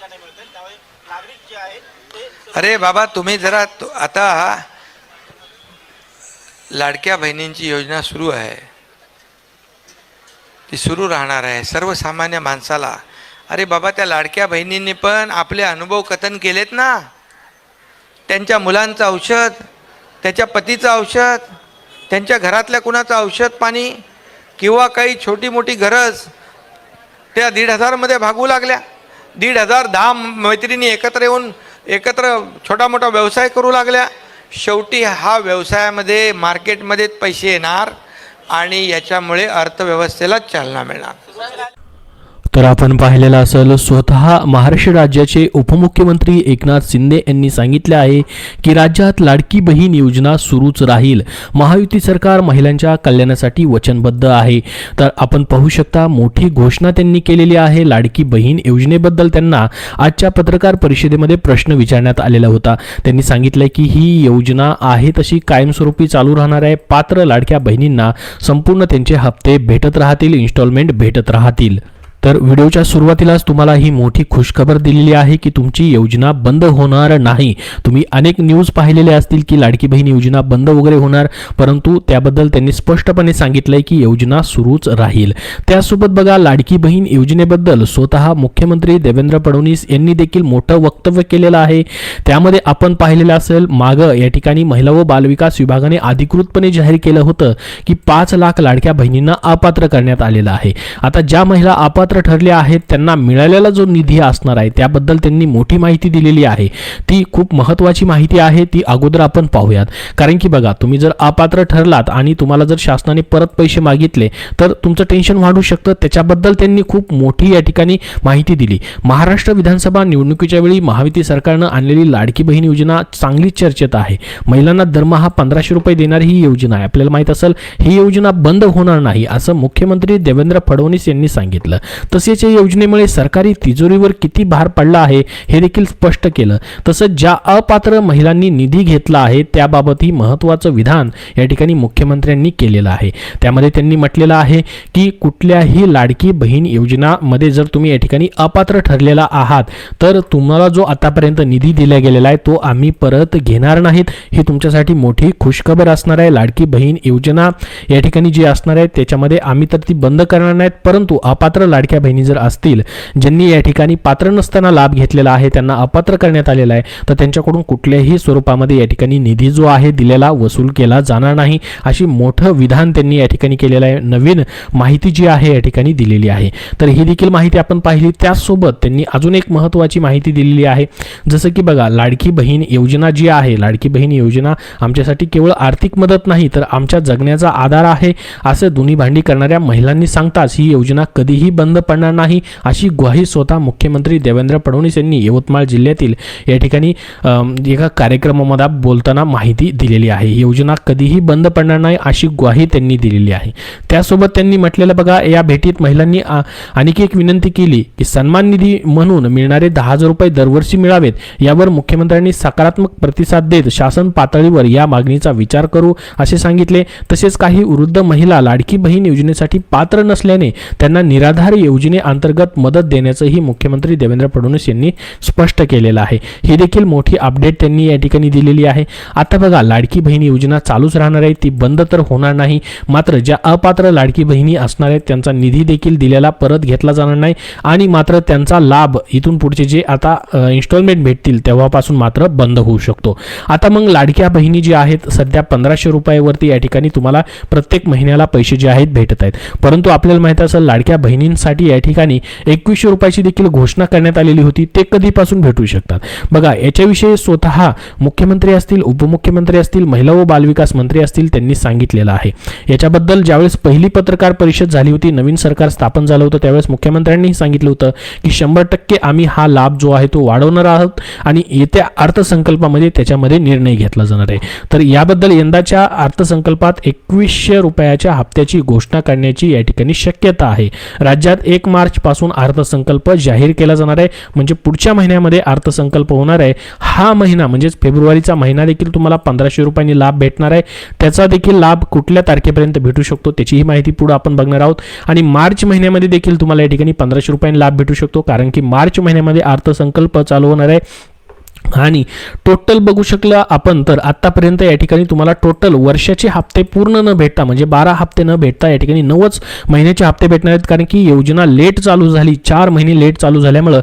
नाही मिळत आहे, त्यामुळे नागरिक जे आहेत ते अरे बाबा तुम्ही जरा आता लाडक्या बहिणींची योजना सुरू आहे, ती सुरू राहणार आहे सर्वसामान्य माणसाला. अरे बाबा त्या लाडक्या बहिणींनी पण आपले अनुभव कथन केलेत ना, त्यांच्या मुलांचं औषध, त्याच्या पतीचं औषध, त्यांच्या घरातल्या कुणाचं औषध पाणी किंवा काही छोटी मोठी गरज त्या 1,500मध्ये भागू लागल्या. 1,500 10 मैत्रिणी एकत्र येऊन एकत्र छोटा मोठा व्यवसाय करू लागल्या. शेवटी हा व्यवसायामध्ये मार्केटमध्ये पैसे येणार आणि याच्यामुळे अर्थव्यवस्थेला चालना मिळणार. तर आपण पाहिलेलं असेल, स्वतः महाराष्ट्र राज्याचे उपमुख्यमंत्री एकनाथ शिंदे यांनी सांगितले आहे की राज्यात लाडकी बहीण योजना सुरूच राहील. महायुती सरकार महिलांच्या कल्याणासाठी वचनबद्ध आहे. तर आपण पाहू शकता मोठी घोषणा त्यांनी केलेली आहे. लाडकी बहीण योजनेबद्दल त्यांना आजच्या पत्रकार परिषदेमध्ये प्रश्न विचारण्यात आलेला होता. त्यांनी सांगितलं की ही योजना आहे तशी कायमस्वरूपी चालू राहणार आहे. पात्र लाडक्या बहिणींना संपूर्ण त्यांचे हप्ते भेटत राहतील, इन्स्टॉलमेंट भेटत राहतील. तर व्हिडिओच्या सुरुवातीलाच तुम्हाला ही मोठी खुशखबर दिलेली आहे की तुमची योजना बंद होणार नाही. तुम्ही अनेक न्यूज पाहिलेले असतील की लाडकी बहीण योजना बंद वगैरे होणार, परंतु त्याबद्दल त्यांनी स्पष्टपणे सांगितलंय की योजना सुरूच राहील. त्यासोबत बघा, लाडकी बहीण योजनेबद्दल स्वतः मुख्यमंत्री देवेंद्र फडणवीस यांनी देखील मोठं वक्तव्य केलेलं आहे. त्यामध्ये आपण पाहिलेलं असेल, मागं या ठिकाणी महिला व बालविकास विभागाने अधिकृतपणे जाहीर केलं होतं की 5 लाख लाडक्या बहिणींना अपात्र करण्यात आलेलं आहे. आता ज्या महिला अपात्र ठरल्या आहेत त्यांना मिळालेला जो निधी असणार आहे त्याबद्दल त्यांनी मोठी माहिती दिलेली आहे. ती खूप महत्त्वाची माहिती आहे, ती अगोदर आपण पाहूयात. कारण की बघा, तुम्ही जर अपात्र ठरलात आणि तुम्हाला जर शासनाने परत पैसे मागितले तर तुमचं टेन्शन वाढू शकतं. त्याच्याबद्दल त्यांनी खूप मोठी या ठिकाणी माहिती दिली. महाराष्ट्र विधानसभा निवडणुकीच्या वेळी महायुती सरकारनं आणलेली लाडकी बहीण योजना चांगली चर्चेत आहे. महिलांना दरमहा 1500 रुपये देणारी ही योजना आहे. आपल्याला माहित असेल ही योजना बंद होणार नाही असं मुख्यमंत्री देवेंद्र फडणवीस यांनी सांगितलं. तसेच या योजनेमुळे सरकारी तिजोरीवर किती भार पडला आहे हे देखील स्पष्ट केलं. तसंच ज्या अपात्र महिलांनी निधी घेतला आहे त्याबाबतही महत्त्वाचं विधान या ठिकाणी मुख्यमंत्र्यांनी केलेलं आहे. त्यामध्ये त्यांनी म्हटलेलं आहे की कुठल्याही लाडकी बहीण योजनामध्ये जर तुम्ही या ठिकाणी अपात्र ठरलेला आहात तर तुम्हाला जो आतापर्यंत निधी दिला गेलेला आहे तो आम्ही परत घेणार नाहीत. ही तुमच्यासाठी मोठी खुशखबर असणार आहे. लाडकी बहीण योजना या ठिकाणी जी असणार आहे त्याच्यामध्ये आम्ही तर ती बंद करणार नाहीत, परंतु अपात्र लाडक्या बहिणी जर असतील ज्यांनी या ठिकाणी पात्र नसताना लाभ घेतलेला आहे, त्यांना अपात्र करण्यात आलेला आहे, तर त्यांच्याकडून कुठल्याही स्वरूपामध्ये या ठिकाणी निधी जो आहे दिलेला वसूल केला जाणार नाही, अशी मोठं विधान त्यांनी या ठिकाणी केलेलं आहे. नवीन माहिती जी आहे या ठिकाणी दिलेली आहे. तर ही देखील माहिती आपण पाहिली. त्याचसोबत त्यांनी अजून एक महत्त्वाची माहिती दिलेली आहे. जसं की बघा, लाडकी बहीण योजना जी आहे, लाडकी बहीण योजना आमच्यासाठी केवळ आर्थिक मदत नाही तर आमच्या जगण्याचा आधार आहे असं दोन्ही भांडी करणाऱ्या महिलांनी सांगताच ही योजना कधीही बंद पडणार नाही अशी ग्वाही स्वतः मुख्यमंत्री देवेंद्र फडणवीस यांनी यवतमाळ जिल्ह्यातील या ठिकाणी एका कार्यक्रमामध्ये बोलताना माहिती दिलेली आहे. योजना कधीही बंद पडणार नाही अशी ग्वाही त्यांनी दिलेली आहे. त्यासोबत त्यांनी म्हटलेलं बघा, या भेटीत महिलांनी आणखी एक विनंती केली की सन्मान निधी म्हणून मिळणारे 10,000 रुपये दरवर्षी मिळावेत. यावर मुख्यमंत्र्यांनी सकारात्मक प्रतिसाद देत शासन पातळीवर या मागणीचा विचार करू असे सांगितले. तसेच काही वृद्ध महिला लाडकी बहीण योजनेसाठी पात्र नसल्याने त्यांना निराधार योजनेअंतर्गत मदत देण्याचंही मुख्यमंत्री देवेंद्र फडणवीस यांनी स्पष्ट केलेलं आहे. ही देखील मोठी अपडेट त्यांनी या ठिकाणी दिलेली आहे. आता बघा, लाडकी बहीण योजना चालूच राहणार आहे, ती बंद तर होणार नाही. मात्र ज्या अपात्र लाडकी बहिणी असणार आहेत त्यांचा निधी देखील दिलेला परत घेतला जाणार नाही आणि मात्र त्यांचा लाभ इथून पुढचे जे आता इन्स्टॉलमेंट भेटतील तेव्हापासून मात्र बंद होऊ शकतो. आता मग लाडक्या बहिणी जी आहेत सध्या 1500 रुपयावरती या ठिकाणी तुम्हाला प्रत्येक महिन्याला पैसे जे आहेत भेटत आहेत, परंतु आपल्याला माहिती असेल लाडक्या बहिणींसाठी या ठिकाणी 2100 रुपयाची देखील घोषणा करण्यात आलेली होती. ते कधीपासून भेटू शकतात बघा, याच्याविषयी स्वतः मुख्यमंत्री असतील, उपमुख्यमंत्री असतील, महिला व बालविकास मंत्री असतील त्यांनी सांगितलेलं आहे. याच्याबद्दल ज्यावेळेस पहिली पत्रकार परिषद झाली होती, नवीन सरकार स्थापन झालं होतं, त्यावेळेस मुख्यमंत्र्यांनी सांगितलं होतं की 100% आम्ही हा लाभ जो आहे तो वाढवणार आहोत आणि येत्या अर्थसंकल्पामध्ये त्याच्यामध्ये निर्णय घेतला जाणार आहे. तर याबद्दल यंदाच्या अर्थसंकल्पात 2100 रुपयाच्या हप्त्याची घोषणा करण्याची या ठिकाणी शक्यता आहे. राज्यात 1 मार्चपासून अर्थसंकल्प जाहीर केला जाणार आहे. म्हणजे पुढच्या महिन्यामध्ये अर्थसंकल्प होणार आहे. हा महिना म्हणजेच फेब्रुवारीचा महिना देखील तुम्हाला 1500 रुपयांनी लाभ भेटणार आहे. त्याचा देखील लाभ कुठल्या तारखेपर्यंत भेटू शकतो त्याचीही माहिती पुढे आपण बघणार आहोत. आणि मार्च महिन्यामध्ये देखील तुम्हाला या ठिकाणी 1500 रुपयांनी लाभ भेटू शकतो, कारण की मार्च महिन्यामध्ये अर्थसंकल्प चालू होणार आहे. आणि टोटल बघू शकला आपण तर आतापर्यंत या ठिकाणी तुम्हाला टोटल वर्षाचे हप्ते पूर्ण न भेटता म्हणजे 12 हप्ते न भेटता या ठिकाणी 9च महिन्याचे हप्ते भेटणार आहेत, कारण की योजना लेट चालू झाली, 4 महिने लेट चालू झाल्यामुळे